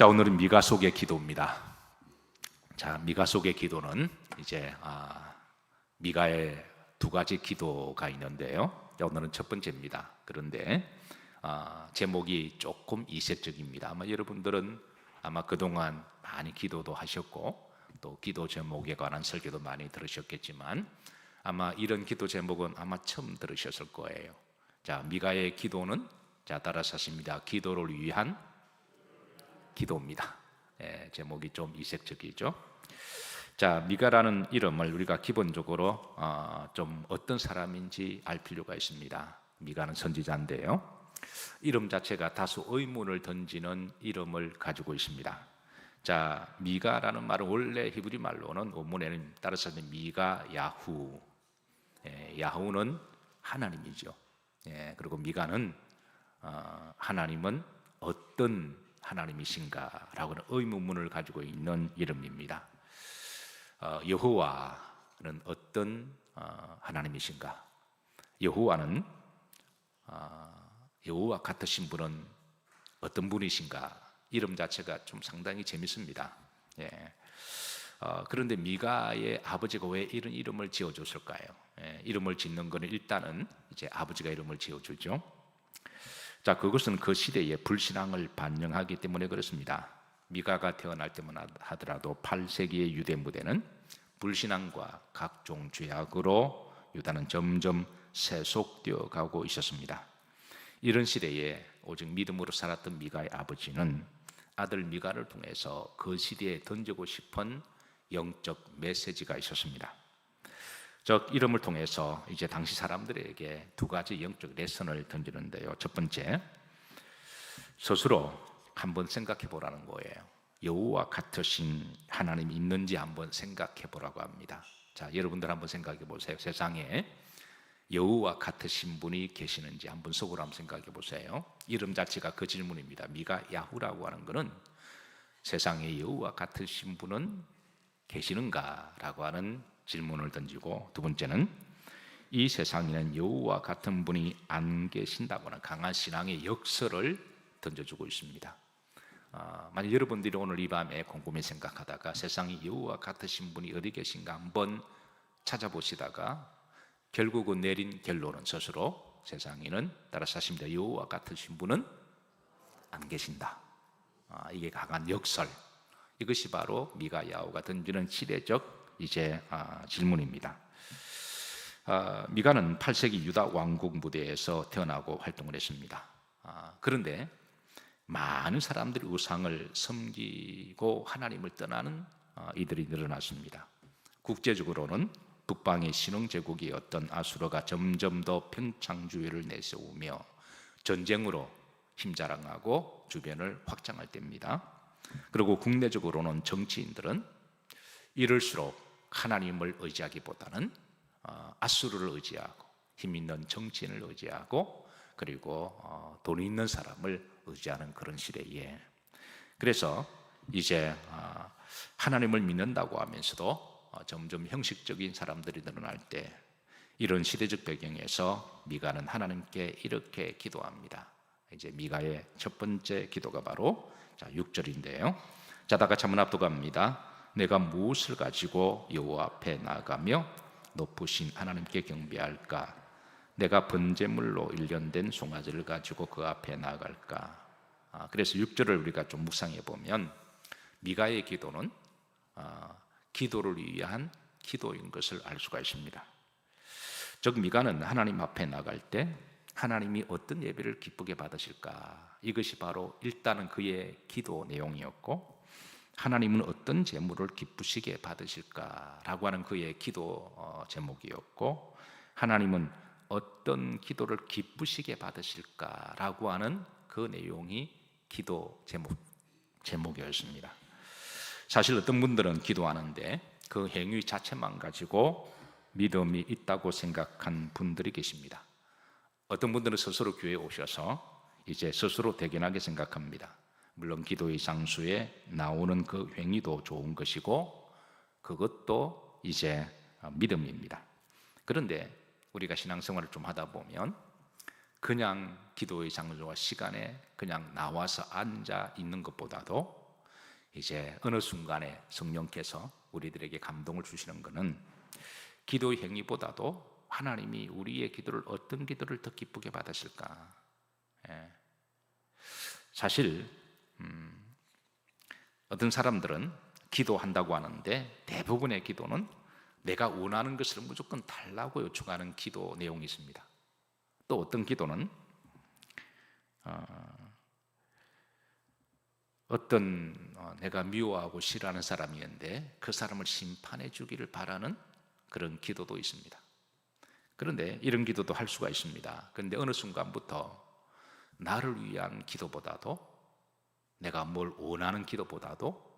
자, 오늘은 미가 속의 기도입니다. 자, 미가 속의 기도는 이제 미가의 두 가지 기도가 있는데요. 자, 오늘은 첫 번째입니다. 그런데 제목이 조금 이색적입니다. 아마 여러분들은 아마 그동안 많이 기도도 하셨고 또 기도 제목에 관한 설교도 많이 들으셨겠지만 아마 이런 기도 제목은 아마 처음 들으셨을 거예요. 자, 미가의 기도는 자, 따라서 하십니다. 기도를 위한 기도입니다. 제목이 좀 이색적이죠. 자, 미가라는 이름을 우리가 기본적으로 좀 어떤 사람인지 알 필요가 있습니다. 미가는 선지자인데요. 이름 자체가 다소 의문을 던지는 이름을 가지고 있습니다. 자, 미가라는 말은 원래 히브리 말로는 원문에는 따라서 미가 야후, 야후는 하나님이죠. 그리고 미가는 하나님은 어떤 하나님이신가라고는 의문문을 가지고 있는 이름입니다. 여호와는 어떤 하나님이신가? 여호와는 여호와 같으신 분은 어떤 분이신가? 이름 자체가 좀 상당히 재밌습니다. 그런데 미가의 아버지가 왜 이런 이름을 지어줬을까요? 이름을 짓는 것은 일단은 이제 아버지가 이름을 지어주죠. 자, 그것은 그 시대의 불신앙을 반영하기 때문에 그렇습니다. 미가가 태어날 때만 하더라도 8세기의 유대 무대는 불신앙과 각종 죄악으로 유다는 점점 세속되어 가고 있었습니다. 이런 시대에 오직 믿음으로 살았던 미가의 아버지는 아들 미가를 통해서 그 시대에 던지고 싶은 영적 메시지가 있었습니다. 즉 이름을 통해서 이제 당시 사람들에게 두 가지 영적 레슨을 던지는데요. 첫 번째, 스스로 한번 생각해 보라는 거예요. 여호와 같으신 하나님이 있는지 한번 생각해 보라고 합니다. 자, 여러분들 한번 생각해 보세요. 세상에 여호와 같으신 분이 계시는지 한번 속으로 한번 생각해 보세요. 이름 자체가 그 질문입니다. 미가 야후라고 하는 것은 세상에 여호와 같으신 분은 계시는가라고 하는 질문을 던지고, 두 번째는 이 세상에는 여호와 같은 분이 안 계신다거나 강한 신앙의 역설을 던져주고 있습니다. 만약 여러분들이 오늘 이 밤에 곰곰이 생각하다가 세상에 여호와 같으신 분이 어디 계신가 한번 찾아보시다가 결국은 내린 결론은 스스로 세상에는 따라서 하십니다. 여호와 같으신 분은 안 계신다. 이게 강한 역설, 이것이 바로 미가 야후가 던지는 시대적 이제 질문입니다. 미가는 8세기 유다 왕국 무대에서 태어나고 활동을 했습니다. 그런데 많은 사람들이 우상을 섬기고 하나님을 떠나는 이들이 늘어났습니다. 국제적으로는 북방의 신흥 제국이었던 아수르가 점점 더 평창주의를 내세우며 전쟁으로 힘자랑하고 주변을 확장할 때입니다. 그리고 국내적으로는 정치인들은 이럴수록 하나님을 의지하기보다는 아수르를 의지하고 힘 있는 정치인을 의지하고 그리고 돈 있는 사람을 의지하는 그런 시대에, 그래서 이제 하나님을 믿는다고 하면서도 점점 형식적인 사람들이 늘어날 때, 이런 시대적 배경에서 미가는 하나님께 이렇게 기도합니다. 이제 미가의 첫 번째 기도가 바로 6절인데요. 자, 다 같이 한번 합독합니다. 내가 무엇을 가지고 여호와 앞에 나아가며 높으신 하나님께 경배할까? 내가 번제물로 일련된 송아지를 가지고 그 앞에 나아갈까? 그래서 6절을 우리가 좀 묵상해 보면 미가의 기도는 기도를 위한 기도인 것을 알 수가 있습니다. 즉 미가는 하나님 앞에 나갈 때 하나님이 어떤 예배를 기쁘게 받으실까? 이것이 바로 일단은 그의 기도 내용이었고, 하나님은 어떤 제물을 기쁘시게 받으실까라고 하는 그의 기도 제목이었고, 하나님은 어떤 기도를 기쁘시게 받으실까라고 하는 그 내용이 기도 제목이었습니다. 사실 어떤 분들은 기도하는데 그 행위 자체만 가지고 믿음이 있다고 생각한 분들이 계십니다. 어떤 분들은 스스로 교회에 오셔서 이제 스스로 대견하게 생각합니다. 물론 기도의 장소에 나오는 그 행위도 좋은 것이고 그것도 이제 믿음입니다. 그런데 우리가 신앙생활을 좀 하다 보면 그냥 기도의 장소와 시간에 그냥 나와서 앉아 있는 것보다도 이제 어느 순간에 성령께서 우리들에게 감동을 주시는 것은 기도의 행위보다도 하나님이 우리의 기도를 어떤 기도를 더 기쁘게 받으실까? 예. 사실 어떤 사람들은 기도한다고 하는데 대부분의 기도는 내가 원하는 것을 무조건 달라고 요청하는 기도 내용이 있습니다. 또 어떤 기도는 내가 미워하고 싫어하는 사람이 있는데 그 사람을 심판해 주기를 바라는 그런 기도도 있습니다. 그런데 이런 기도도 할 수가 있습니다. 그런데 어느 순간부터 나를 위한 기도보다도, 내가 뭘 원하는 기도보다도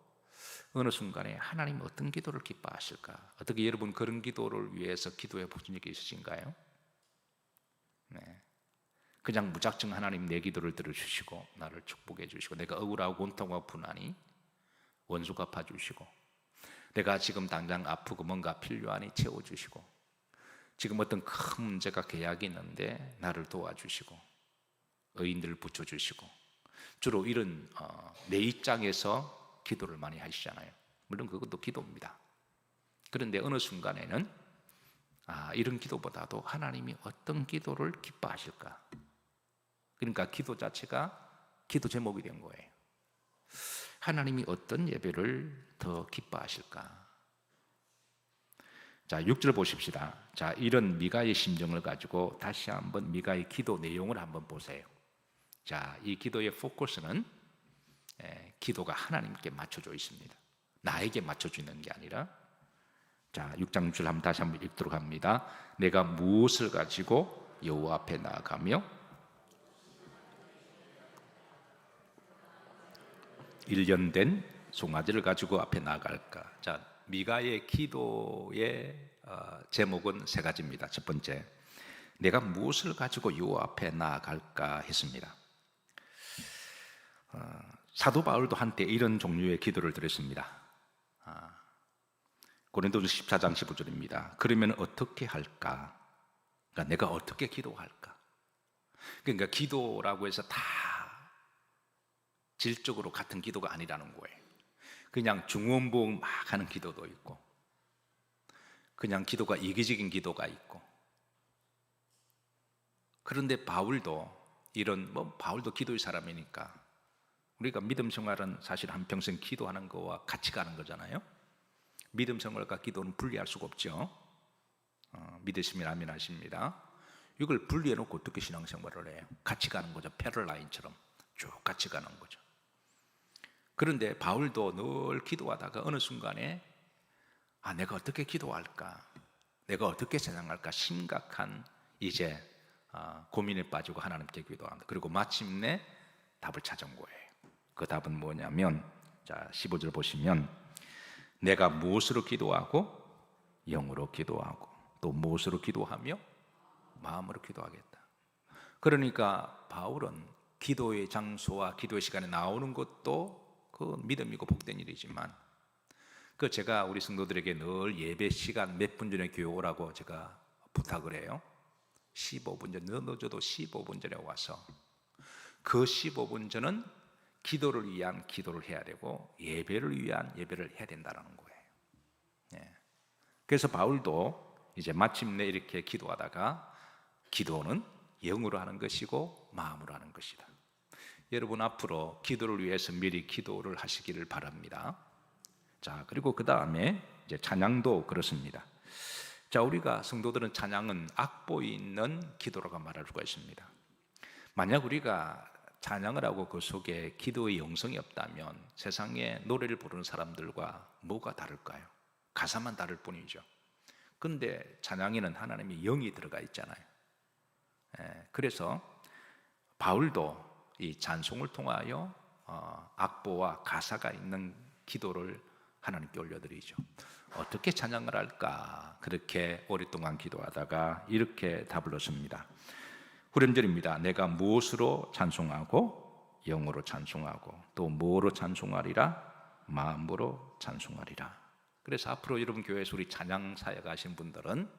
어느 순간에 하나님 어떤 기도를 기뻐하실까? 어떻게 여러분 그런 기도를 위해서 기도해 보신 적이 있으신가요? 네. 그냥 무작정 하나님 내 기도를 들어주시고 나를 축복해 주시고, 내가 억울하고 원통하고 분하니 원수 갚아주시고, 내가 지금 당장 아프고 뭔가 필요하니 채워주시고, 지금 어떤 큰 문제가 계약이 있는데 나를 도와주시고, 의인들을 붙여주시고, 주로 이런 내 입장에서 기도를 많이 하시잖아요. 물론 그것도 기도입니다. 그런데 어느 순간에는 이런 기도보다도 하나님이 어떤 기도를 기뻐하실까? 그러니까 기도 자체가 기도 제목이 된 거예요. 하나님이 어떤 예배를 더 기뻐하실까? 자, 6절 보십시다. 자, 이런 미가의 심정을 가지고 다시 한번 미가의 기도 내용을 한번 보세요. 자, 이 기도의 포커스는 기도가 하나님께 맞춰져 있습니다. 나에게 맞춰지는 게 아니라. 자, 6장 6절 한번 다시 한번 읽도록 합니다. 내가 무엇을 가지고 여호와 앞에 나아가며 1년 된 송아지를 가지고 앞에 나아갈까? 자, 미가의 기도의 제목은 세 가지입니다. 첫 번째, 내가 무엇을 가지고 여호와 앞에 나아갈까 했습니다. 사도 바울도 한때 이런 종류의 기도를 드렸습니다. 고린도전서 14장 15절입니다. 그러면 어떻게 할까? 그러니까 내가 어떻게 기도할까? 그러니까 기도라고 해서 다 질적으로 같은 기도가 아니라는 거예요. 그냥 중원부흥 막 하는 기도도 있고, 그냥 기도가 이기적인 기도가 있고. 그런데 바울도 바울도 기도의 사람이니까, 우리가 믿음 생활은 사실 한평생 기도하는 거와 같이 가는 거잖아요. 믿음 생활과 기도는 분리할 수가 없죠. 믿으시면 아멘 하십니다. 이걸 분리해 놓고 어떻게 신앙생활을 해요? 같이 가는 거죠. 패럴라인처럼 쭉 같이 가는 거죠. 그런데 바울도 늘 기도하다가 어느 순간에 내가 어떻게 기도할까? 내가 어떻게 찬양할까? 심각한 이제 고민에 빠지고 하나님께 기도한다. 그리고 마침내 답을 찾은 거예요. 그 답은 뭐냐면, 자, 15절 보시면 내가 무엇으로 기도하고 영으로 기도하고 또 무엇으로 기도하며 마음으로 기도하겠다. 그러니까 바울은 기도의 장소와 기도의 시간에 나오는 것도 그 믿음이고 복된 일이지만, 제가 우리 성도들에게 늘 예배 시간 몇 분 전에 교회 오라고 제가 부탁을 해요. 15분 전, 늦어도 15분 전에 와서 그 15분 전은 기도를 위한 기도를 해야 되고 예배를 위한 예배를 해야 된다는 거예요. 그래서 바울도 이제 마침내 이렇게 기도하다가 기도는 영으로 하는 것이고 마음으로 하는 것이다. 여러분 앞으로 기도를 위해서 미리 기도를 하시기를 바랍니다. 자, 그리고 그 다음에 이제 찬양도 그렇습니다. 자, 우리가 성도들은 찬양은 악보에 있는 기도라고 말할 수가 있습니다. 만약 우리가 찬양을 하고 그 속에 기도의 영성이 없다면 세상에 노래를 부르는 사람들과 뭐가 다를까요? 가사만 다를 뿐이죠. 근데 찬양에는 하나님의 영이 들어가 있잖아요. 그래서 바울도 이 찬송을 통하여 악보와 가사가 있는 기도를 하나님께 올려드리죠. 어떻게 찬양을 할까? 그렇게 오랫동안 기도하다가 이렇게 답을 얻습니다. 후렴절입니다. 내가 무엇으로 찬송하고 영으로 찬송하고 또 뭐로 찬송하리라? 마음으로 찬송하리라. 그래서 앞으로 여러분 교회에서 우리 찬양 사역 하신 분들은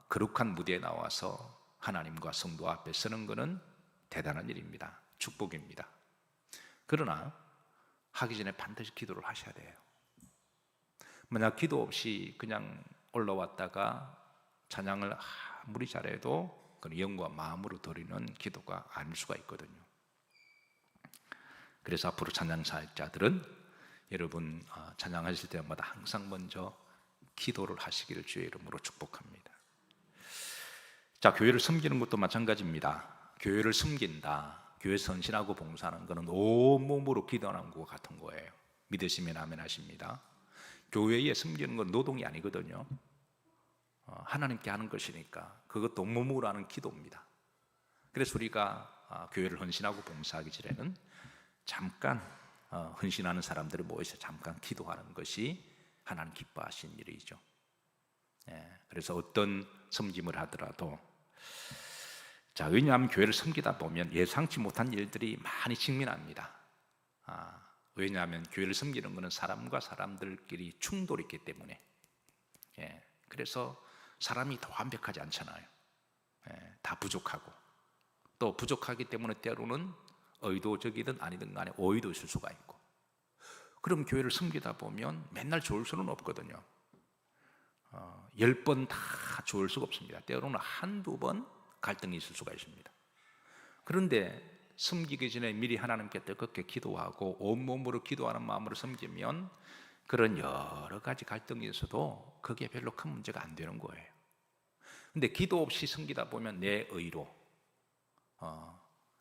거룩한 무대에 나와서 하나님과 성도 앞에 서는 것은 대단한 일입니다. 축복입니다. 그러나 하기 전에 반드시 기도를 하셔야 돼요. 만약 기도 없이 그냥 올라왔다가 찬양을 아무리 잘해도 그건 영과 마음으로 드리는 기도가 아닐 수가 있거든요. 그래서 앞으로 찬양 사역자들은 여러분 찬양하실 때마다 항상 먼저 기도를 하시기를 주의 이름으로 축복합니다. 자, 교회를 섬기는 것도 마찬가지입니다. 교회를 섬긴다, 교회 선신하고 봉사하는 것은 온몸으로 기도하는 것과 같은 거예요. 믿으시면 아멘 하십니다. 교회에 섬기는 건 노동이 아니거든요. 하나님께 하는 것이니까 그것도 온몸으로 하는 기도입니다. 그래서 우리가 교회를 헌신하고 봉사하기 전에는 잠깐 헌신하는 사람들이 모여서 잠깐 기도하는 것이 하나님 기뻐하신 일이죠. 그래서 어떤 섬김을 하더라도, 자, 왜냐하면 교회를 섬기다 보면 예상치 못한 일들이 많이 직면합니다. 왜냐하면 교회를 섬기는 것은 사람과 사람들끼리 충돌이 있기 때문에. 그래서 사람이 다 완벽하지 않잖아요. 다 부족하고, 또 부족하기 때문에 때로는 의도적이든 아니든 간에 오해도 있을 수가 있고, 그럼 교회를 섬기다 보면 맨날 좋을 수는 없거든요. 10번 다 좋을 수가 없습니다. 때로는 한두 번 갈등이 있을 수가 있습니다. 그런데 섬기기 전에 미리 하나님께 뜨겁게 기도하고 온몸으로 기도하는 마음으로 섬기면 그런 여러 가지 갈등이 있어도 그게 별로 큰 문제가 안 되는 거예요. 근데 기도 없이 섬기다 보면 내 의로,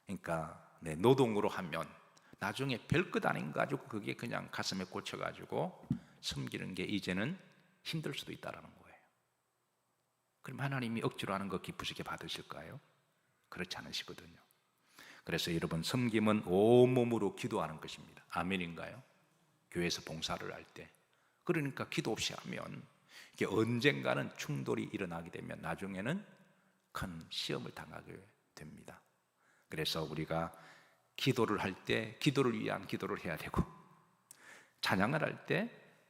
그러니까 내 노동으로 하면 나중에 별것 아닌 거 가지고 그게 그냥 가슴에 꽂혀가지고 섬기는 게 이제는 힘들 수도 있다는 거예요. 그럼 하나님이 억지로 하는 거 기쁘시게 받으실까요? 그렇지 않으시거든요. 그래서 여러분, 섬김은 온몸으로 기도하는 것입니다. 아멘인가요? 교회에서 봉사를 할 때, 그러니까 기도 없이 하면 이게 언젠가는 충돌이 일어나게 되면 나중에는 큰 시험을 당하게 됩니다. 그래서 우리가 기도를 할 때 기도를 위한 기도를 해야 되고, 찬양을 할 때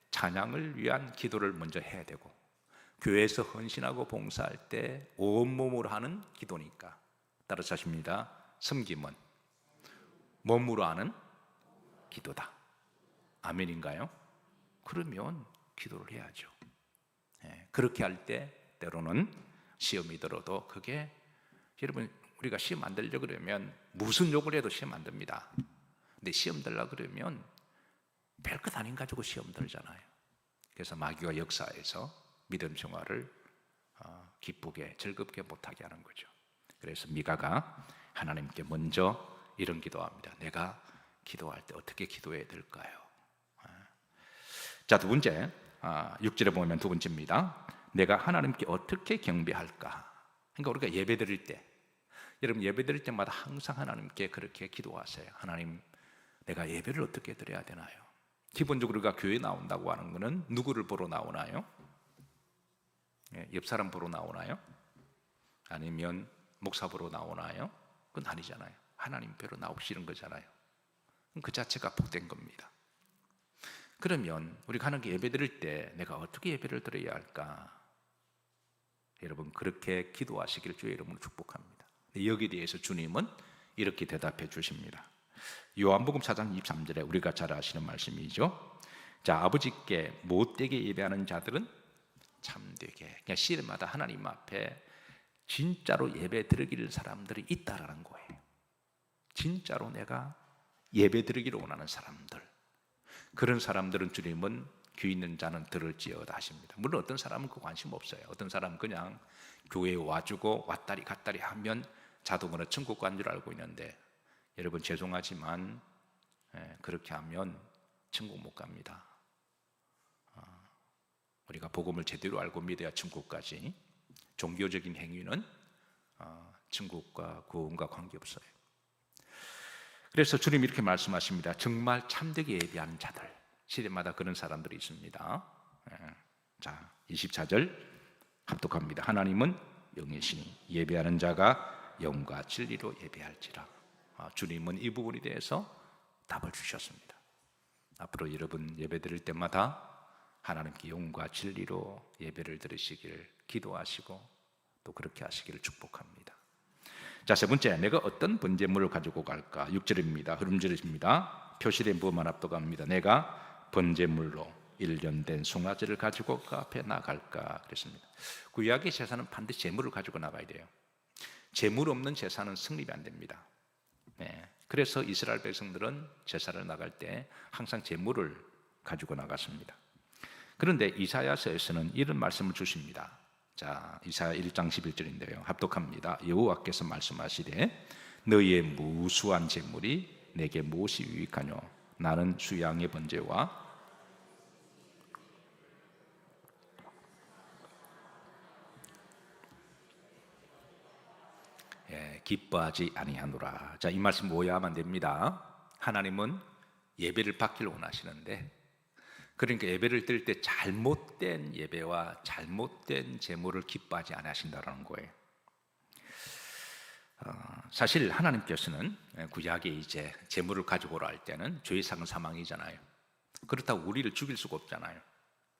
찬양을 위한 기도를 먼저 해야 되고, 교회에서 헌신하고 봉사할 때 온몸으로 하는 기도니까, 따라서 하십니다. 섬김은 몸으로 하는 기도다. 아멘인가요? 그러면 기도를 해야죠. 그렇게 할 때 때로는 시험이 들어도 그게, 여러분, 우리가 시험 안 들려고 그러면 무슨 욕을 해도 시험 안 듭니다. 근데 시험 들려고 그러면 별것 아닌 가지고 시험 들잖아요. 그래서 마귀와 역사에서 믿음 생활을 기쁘게 즐겁게 못하게 하는 거죠. 그래서 미가가 하나님께 먼저 이런 기도합니다. 내가 기도할 때 어떻게 기도해야 될까요? 자, 두 번째, 6절에 보면 두 번째입니다. 내가 하나님께 어떻게 경배할까? 그러니까 우리가 예배 드릴 때, 여러분 예배 드릴 때마다 항상 하나님께 그렇게 기도하세요. 하나님, 내가 예배를 어떻게 드려야 되나요? 기본적으로 우리가 교회 나온다고 하는 것은 누구를 보러 나오나요? 옆 사람 보러 나오나요? 아니면 목사 보러 나오나요? 그건 아니잖아요. 하나님 뵈러 나오시는 거잖아요. 그 자체가 복된 겁니다. 그러면 우리가 하나님께 예배 드릴 때 내가 어떻게 예배를 드려야 할까? 여러분, 그렇게 기도하시길 주의 이름으로 축복합니다. 여기에 대해서 주님은 이렇게 대답해 주십니다. 요한복음 4장 23절에 우리가 잘 아시는 말씀이죠. 자, 아버지께 못되게 예배하는 자들은 참되게, 그냥 시일마다 하나님 앞에 진짜로 예배 드리길 사람들이 있다라는 거예요. 진짜로 내가 예배 드리기를 원하는 사람들, 그런 사람들은 주님은 귀 있는 자는 들을지어다 하십니다. 물론 어떤 사람은 그 관심 없어요. 어떤 사람은 그냥 교회에 와주고 왔다리 갔다리 하면 자동으로 천국 간 줄 알고 있는데, 여러분 죄송하지만 그렇게 하면 천국 못 갑니다. 우리가 복음을 제대로 알고 믿어야 천국까지. 종교적인 행위는 천국과 구원과 관계없어요. 그래서 주님 이렇게 말씀하십니다. 정말 참되게 예배하는 자들, 시대마다 그런 사람들이 있습니다. 자, 24절 합독합니다. 하나님은 영이시니 예배하는 자가 영과 진리로 예배할지라. 주님은 이 부분에 대해서 답을 주셨습니다. 앞으로 여러분 예배 드릴 때마다 하나님께 영과 진리로 예배를 드리시길 기도하시고 또 그렇게 하시기를 축복합니다. 자, 세 번째, 내가 어떤 번제물을 가지고 갈까? 6절입니다. 흐름절입니다. 표시된 부분만 압도합니다. 내가 번제물로 1년 된 송아지를 가지고 그 앞에 나갈까 그랬습니다. 구약의 제사는 반드시 제물을 가지고 나가야 돼요. 제물 없는 제사는 성립이 안 됩니다. 네. 그래서 이스라엘 백성들은 제사를 나갈 때 항상 제물을 가지고 나갔습니다. 그런데 이사야서에서는 이런 말씀을 주십니다. 자, 이사야 1장 11절인데요. 합독합니다. 여호와께서 말씀하시되 너희의 무수한 제물이 내게 무엇이 유익하뇨? 나는 수양의 번제와 기뻐하지 아니하노라. 자, 이 말씀 오해하면 됩니다. 하나님은 예배를 받기를 원하시는데, 그러니까 예배를 드릴 때 잘못된 예배와 잘못된 제물을 기뻐하지 아니하신다라는 거예요. 사실 하나님께서는 구약에 이제 제물을 가지고 오라 할 때는 죄상은 사망이잖아요. 그렇다고 우리를 죽일 수가 없잖아요.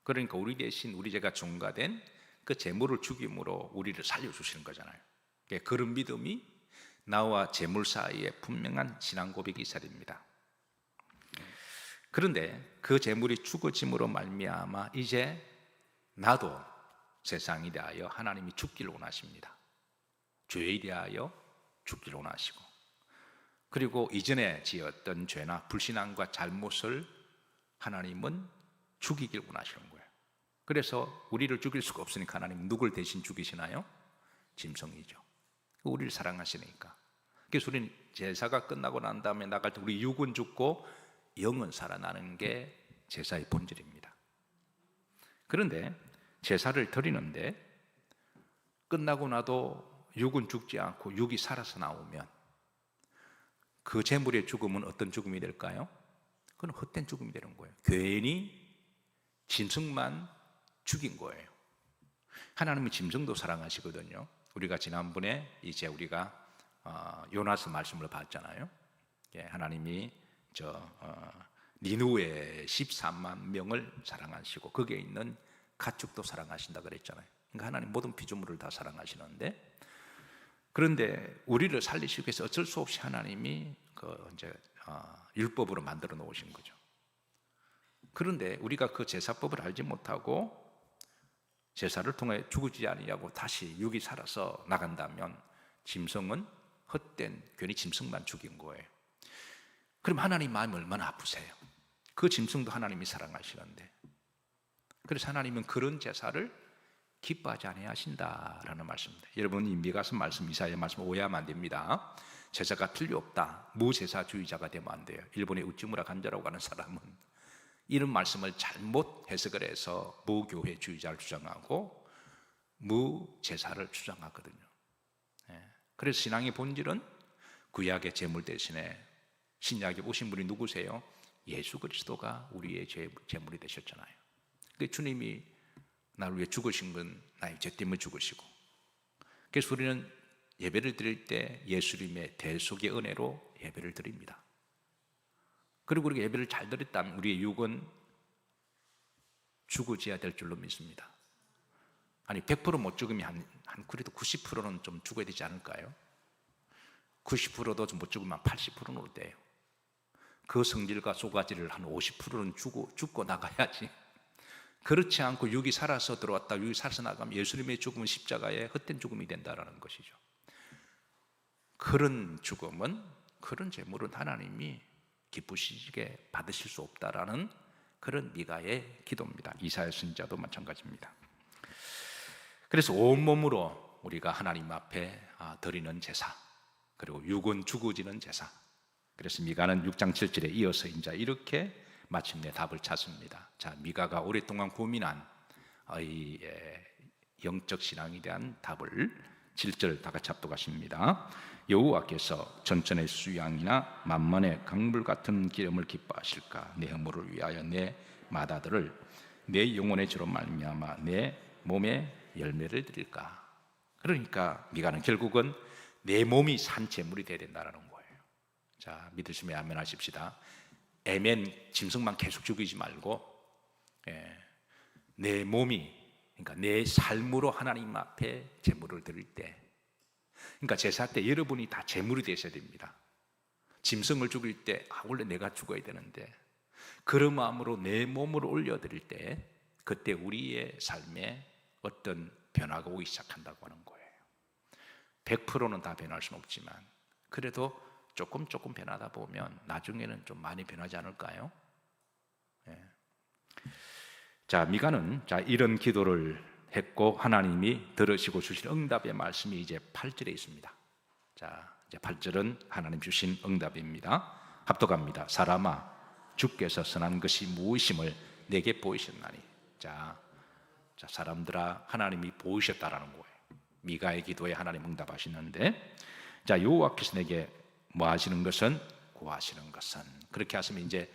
그러니까 우리 대신 우리 죄가 중과된 그 제물을 죽임으로 우리를 살려주시는 거잖아요. 그런 믿음이 나와 제물 사이에 분명한 신앙 고백이 있어야 됩니다. 그런데 그 제물이 죽어짐으로 말미암아 이제 나도 세상에 대하여 하나님이 죽기를 원하십니다. 죄에 대하여 죽기를 원하시고, 그리고 이전에 지었던 죄나 불신앙과 잘못을 하나님은 죽이길 원하시는 거예요. 그래서 우리를 죽일 수가 없으니까 하나님 누굴 대신 죽이시나요? 짐승이죠. 우리를 사랑하시니까. 그래서 우리는 제사가 끝나고 난 다음에 나갈 때 우리 육은 죽고 영은 살아나는 게 제사의 본질입니다. 그런데 제사를 드리는데 끝나고 나도 육은 죽지 않고 육이 살아서 나오면 그 제물의 죽음은 어떤 죽음이 될까요? 그건 헛된 죽음이 되는 거예요. 괜히 짐승만 죽인 거예요. 하나님은 짐승도 사랑하시거든요. 우리가 지난번에 이제 우리가 요나스 말씀을 봤잖아요. 하나님이 니누의 13만 명을 사랑하시고 거기에 있는 가축도 사랑하신다 그랬잖아요. 그러니까 하나님 모든 피조물을 다 사랑하시는데, 그런데 우리를 살리시기 위해서 어쩔 수 없이 하나님이 율법으로 만들어 놓으신 거죠. 그런데 우리가 그 제사법을 알지 못하고 제사를 통해 죽지 아니하고 다시 육이 살아서 나간다면 짐승은 헛된 괜히 짐승만 죽인 거예요. 그럼 하나님 마음이 얼마나 아프세요? 그 짐승도 하나님이 사랑하시는데, 그래서 하나님은 그런 제사를 기뻐하지 아니하신다라는 말씀입니다. 여러분, 이 미가서 말씀, 이사야 말씀 오해하면 안 됩니다. 제사가 필요 없다, 무제사주의자가 되면 안 돼요. 일본의 우찌무라 간자라고 하는 사람은 이런 말씀을 잘못 해석을 해서 무교회주의자를 주장하고 무제사를 주장하거든요. 그래서 신앙의 본질은 구약의 제물 대신에 신약에 오신 분이 누구세요? 예수 그리스도가 우리의 제물이 되셨잖아요. 주님이 나를 위해 죽으신 건 나의 죄 때문에 죽으시고, 그래서 우리는 예배를 드릴 때 예수님의 대속의 은혜로 예배를 드립니다. 그리고 우리가 예배를 잘 드렸다면 우리의 육은 죽어져야 될 줄로 믿습니다. 아니 100% 못 죽으면 그래도 90%는 좀 죽어야 되지 않을까요? 90%도 좀 못 죽으면 80%는 올 때예요. 그 성질과 쏘가지를 한 50%는 죽고 나가야지. 그렇지 않고 육이 살아서 들어왔다, 육이 살아서 나가면 예수님의 죽음은 십자가에 헛된 죽음이 된다라는 것이죠. 그런 죽음은, 그런 제물은 하나님이 기쁘시게 받으실 수 없다라는 그런 미가의 기도입니다. 이사야 선지자도 마찬가지입니다. 그래서 온몸으로 우리가 하나님 앞에 드리는 제사, 그리고 육은 죽어지는 제사. 그래서 미가는 6장 7절에 이어서 이제 이렇게 마침내 답을 찾습니다. 자, 미가가 오랫동안 고민한 이 영적 신앙에 대한 답을 7절 다 같이 합독하십니다. 여호와께서 전천의 수양이나 만만의 강물 같은 기름을 기뻐하실까? 내 허물을 위하여 내 마다들을 내 영혼의 죄로 말미암아 내 몸에 열매를 드릴까? 그러니까 미가는 결국은 내 몸이 산 제물이 되어야 된다는 거예요. 자, 믿으시면 아멘 하십시다. 애면 짐승만 계속 죽이지 말고 내 몸이, 그러니까 내 삶으로 하나님 앞에 제물을 드릴 때, 그러니까 제사 때 여러분이 다 제물이 되셔야 됩니다. 짐승을 죽일 때 원래 내가 죽어야 되는데 그런 마음으로 내 몸을 올려드릴 때 그때 우리의 삶에 어떤 변화가 오기 시작한다고 하는 거예요. 100%는 다 변할 수는 없지만 그래도 조금 변하다 보면 나중에는 좀 많이 변하지 않을까요? 예. 자, 미가는 이런 기도를 했고 하나님이 들으시고 주신 응답의 말씀이 이제 8절에 있습니다. 자, 이제 8절은 하나님 주신 응답입니다. 합독합니다. 사람아, 주께서 선한 것이 무엇임을 내게 보이셨나니. 자, 사람들아, 하나님이 보이셨다라는 거예요. 미가의 기도에 하나님 응답하시는데, 자, 여호와께서 내게 뭐 하시는 것은, 구하시는 것은, 그렇게 하시면 이제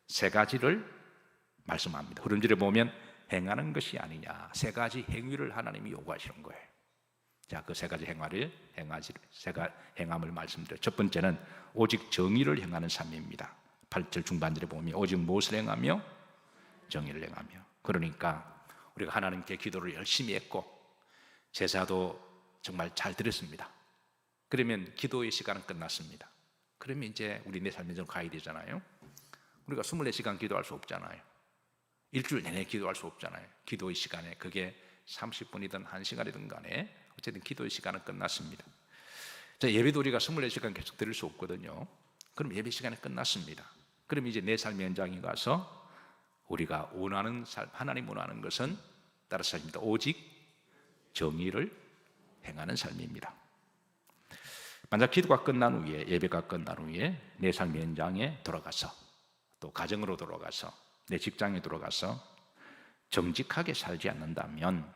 세 가지를 말씀합니다. 흐름지를 보면 행하는 것이 아니냐, 세 가지 행위를 하나님이 요구하시는 거예요. 자, 그 세 가지 행함을 말씀드려요. 첫 번째는 오직 정의를 행하는 삶입니다. 8절 중반절에 보면 오직 무엇을 행하며? 정의를 행하며. 그러니까 우리가 하나님께 기도를 열심히 했고 제사도 정말 잘 드렸습니다. 그러면 기도의 시간은 끝났습니다. 그러면 이제 우리 내 삶에 좀 가야 되잖아요. 우리가 24시간 기도할 수 없잖아요. 일주일 내내 기도할 수 없잖아요. 기도의 시간에 그게 30분이든 1시간이든 간에 어쨌든 기도의 시간은 끝났습니다. 자, 예배도 우리가 24시간 계속 드릴 수 없거든요. 그럼 예배 시간이 끝났습니다. 그럼 이제 내 삶의 현장에 가서 우리가 원하는 삶, 하나님 원하는 것은 따라서 삶입니다. 오직 정의를 행하는 삶입니다. 만약 기도가 끝난 후에, 예배가 끝난 후에 내 삶의 현장에 돌아가서 또 가정으로 돌아가서 내 직장에 돌아가서 정직하게 살지 않는다면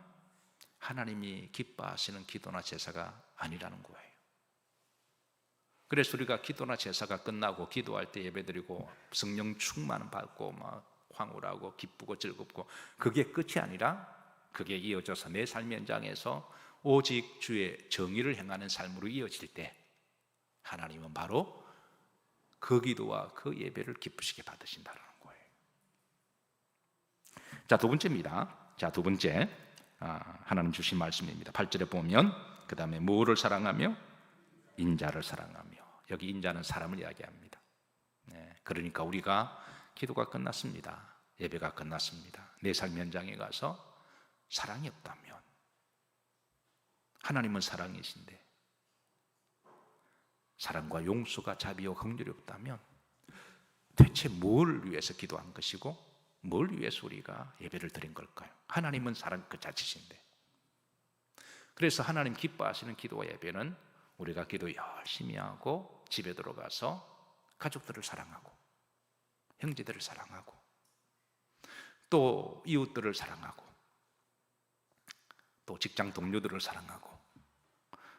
하나님이 기뻐하시는 기도나 제사가 아니라는 거예요. 그래서 우리가 기도나 제사가 끝나고 기도할 때 예배드리고 성령 충만 받고 막 황홀하고 기쁘고 즐겁고 그게 끝이 아니라 그게 이어져서 내 삶의 현장에서 오직 주의 정의를 행하는 삶으로 이어질 때 하나님은 바로 그 기도와 그 예배를 기쁘시게 받으신다는 거예요. 자, 두 번째입니다. 자, 두 번째 하나님 주신 말씀입니다. 8절에 보면 그 다음에 무엇을 사랑하며? 인자를 사랑하며. 여기 인자는 사람을 이야기합니다. 네, 그러니까 우리가 기도가 끝났습니다. 예배가 끝났습니다. 내 삶 현장에 가서 사랑이 없다면, 하나님은 사랑이신데 사랑과 용서가 자비와 긍휼이 없다면 대체 뭘 위해서 기도한 것이고 뭘 위해서 우리가 예배를 드린 걸까요? 하나님은 사랑 그 자체신데. 그래서 하나님 기뻐하시는 기도와 예배는 우리가 기도 열심히 하고 집에 들어가서 가족들을 사랑하고 형제들을 사랑하고 또 이웃들을 사랑하고 또 직장 동료들을 사랑하고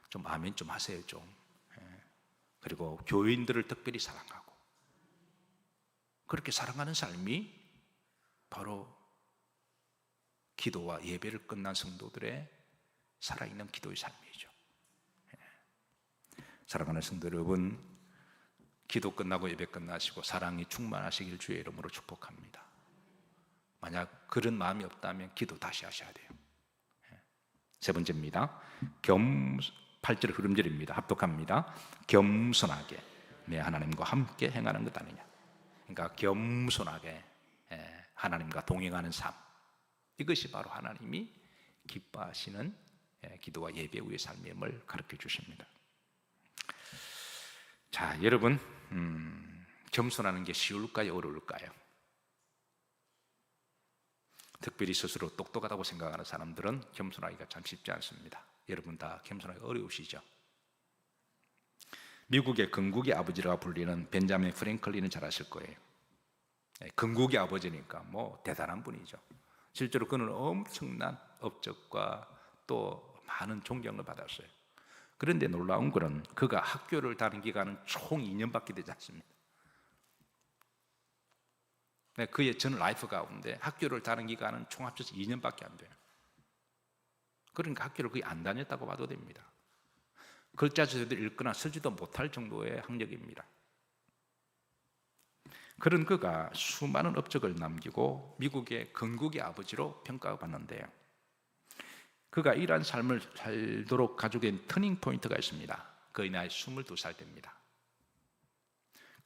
좀 아멘 좀 하세요 좀. 그리고 교인들을 특별히 사랑하고 그렇게 사랑하는 삶이 바로 기도와 예배를 끝난 성도들의 살아있는 기도의 삶이죠. 사랑하는 성도 여러분, 기도 끝나고 예배 끝나시고 사랑이 충만하시길 주의 이름으로 축복합니다. 만약 그런 마음이 없다면 기도 다시 하셔야 돼요. 세 번째입니다. 8절 흐름절입니다. 합독합니다. 겸손하게 내 하나님과 함께 행하는 것 아니냐. 그러니까 겸손하게 하나님과 동행하는 삶, 이것이 바로 하나님이 기뻐하시는 기도와 예배 후의 삶임을 가르쳐 주십니다. 자, 여러분, 겸손하는 게 쉬울까요? 어려울까요? 특별히 스스로 똑똑하다고 생각하는 사람들은 겸손하기가 참 쉽지 않습니다. 여러분 다 겸손하기 어려우시죠? 미국의 건국의 아버지라고 불리는 벤자민 프랭클린은 잘 아실 거예요. 건국의 아버지니까 뭐 대단한 분이죠. 실제로 그는 엄청난 업적과 또 많은 존경을 받았어요. 그런데 놀라운 것은 그가 학교를 다닌 기간은 총 2년밖에 되지 않습니다. 그의 전 라이프 가운데 학교를 다닌 기간은 총 합쳐서 2년밖에 안 돼요. 그러니까 학교를 거의 안 다녔다고 봐도 됩니다. 글자 제대로 읽거나 쓰지도 못할 정도의 학력입니다. 그런 그가 수많은 업적을 남기고 미국의 건국의 아버지로 평가받는데요. 그가 이러한 삶을 살도록 가지고 된 터닝 포인트가 있습니다. 그의 나이 22살 때입니다.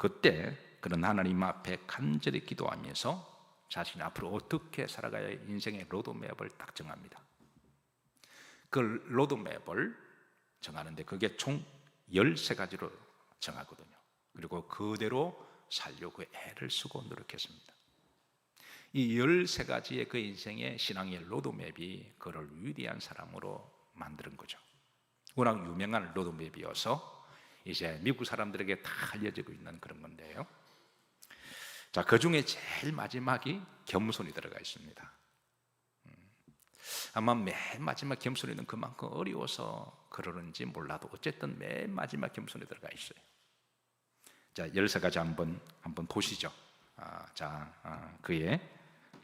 그때 그런 하나님 앞에 간절히 기도하면서 자신이 앞으로 어떻게 살아가야 인생의 로드맵을 딱 정합니다. 그 로드맵을 정하는데 그게 총 13가지로 정하거든요. 그리고 그대로 살려고 애를 쓰고 노력했습니다. 이 13가지의 그 인생의 신앙의 로드맵이 그를 위대한 사람으로 만드는 거죠. 워낙 유명한 로드맵이어서 이제 미국 사람들에게 다 알려지고 있는 그런 건데요. 자, 그 중에 제일 마지막이 겸손이 들어가 있습니다. 아마 맨 마지막 겸손이는 그만큼 어려워서 그러는지 몰라도 어쨌든 맨 마지막 겸손이 들어가 있어요. 자, 13가지 한번 보시죠. 그의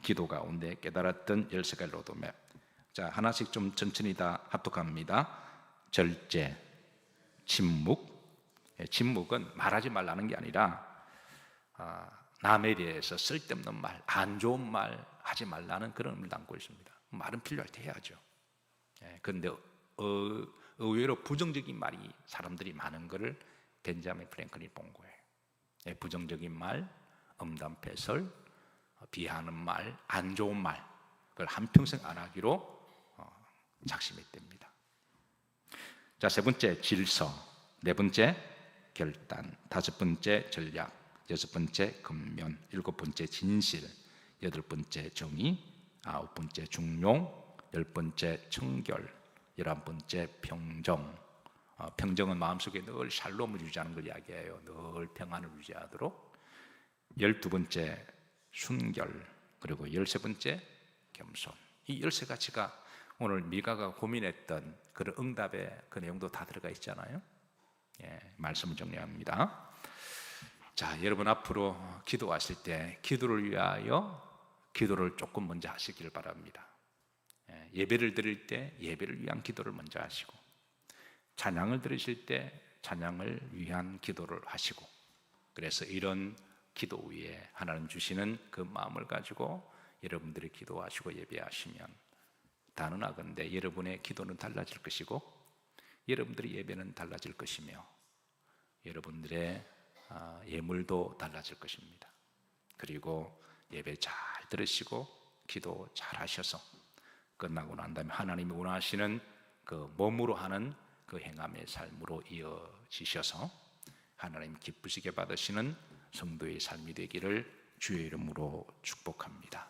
기도 가운데 깨달았던 13가지 로드맵. 자, 하나씩 좀 천천히 다 합독합니다. 절제, 침묵. 침묵은 말하지 말라는 게 아니라 남에 대해서 쓸데없는 말, 안 좋은 말 하지 말라는 그런 의미를 담고 있습니다. 말은 필요할 때 해야죠. 그런데 의외로 부정적인 말이 사람들이 많은 것을 벤자민 프랭클린이 본 거예요. 부정적인 말, 음담패설, 비하하는 말, 안 좋은 말, 그걸 한평생 안 하기로 작심했답니다. 자, 세 번째 질서, 네 번째 결단, 다섯 번째 전략, 여섯 번째 근면, 일곱 번째 진실, 여덟 번째 정의, 아홉 번째 중용, 열 번째 청결, 11번째 평정. 평정은 마음속에 늘 샬롬을 유지하는 걸 이야기해요. 늘 평안을 유지하도록. 12번째 순결, 그리고 13번째 겸손. 이 13가지가 오늘 미가가 고민했던 그런 응답의 그 내용도 다 들어가 있잖아요. 말씀을 정리합니다. 자, 여러분 앞으로 기도하실 때 기도를 위하여 기도를 조금 먼저 하시길 바랍니다. 예배를 드릴 때 예배를 위한 기도를 먼저 하시고, 찬양을 들으실 때 찬양을 위한 기도를 하시고, 그래서 이런 기도 위에 하나님 주시는 그 마음을 가지고 여러분들이 기도하시고 예배하시면 단언하건대 여러분의 기도는 달라질 것이고 여러분들의 예배는 달라질 것이며 여러분들의 예물도 달라질 것입니다. 그리고 예배 잘 들으시고 기도 잘 하셔서 끝나고 난 다음에 하나님이 원하시는 그 몸으로 하는 그 행함의 삶으로 이어지셔서 하나님 기쁘시게 받으시는 성도의 삶이 되기를 주의 이름으로 축복합니다.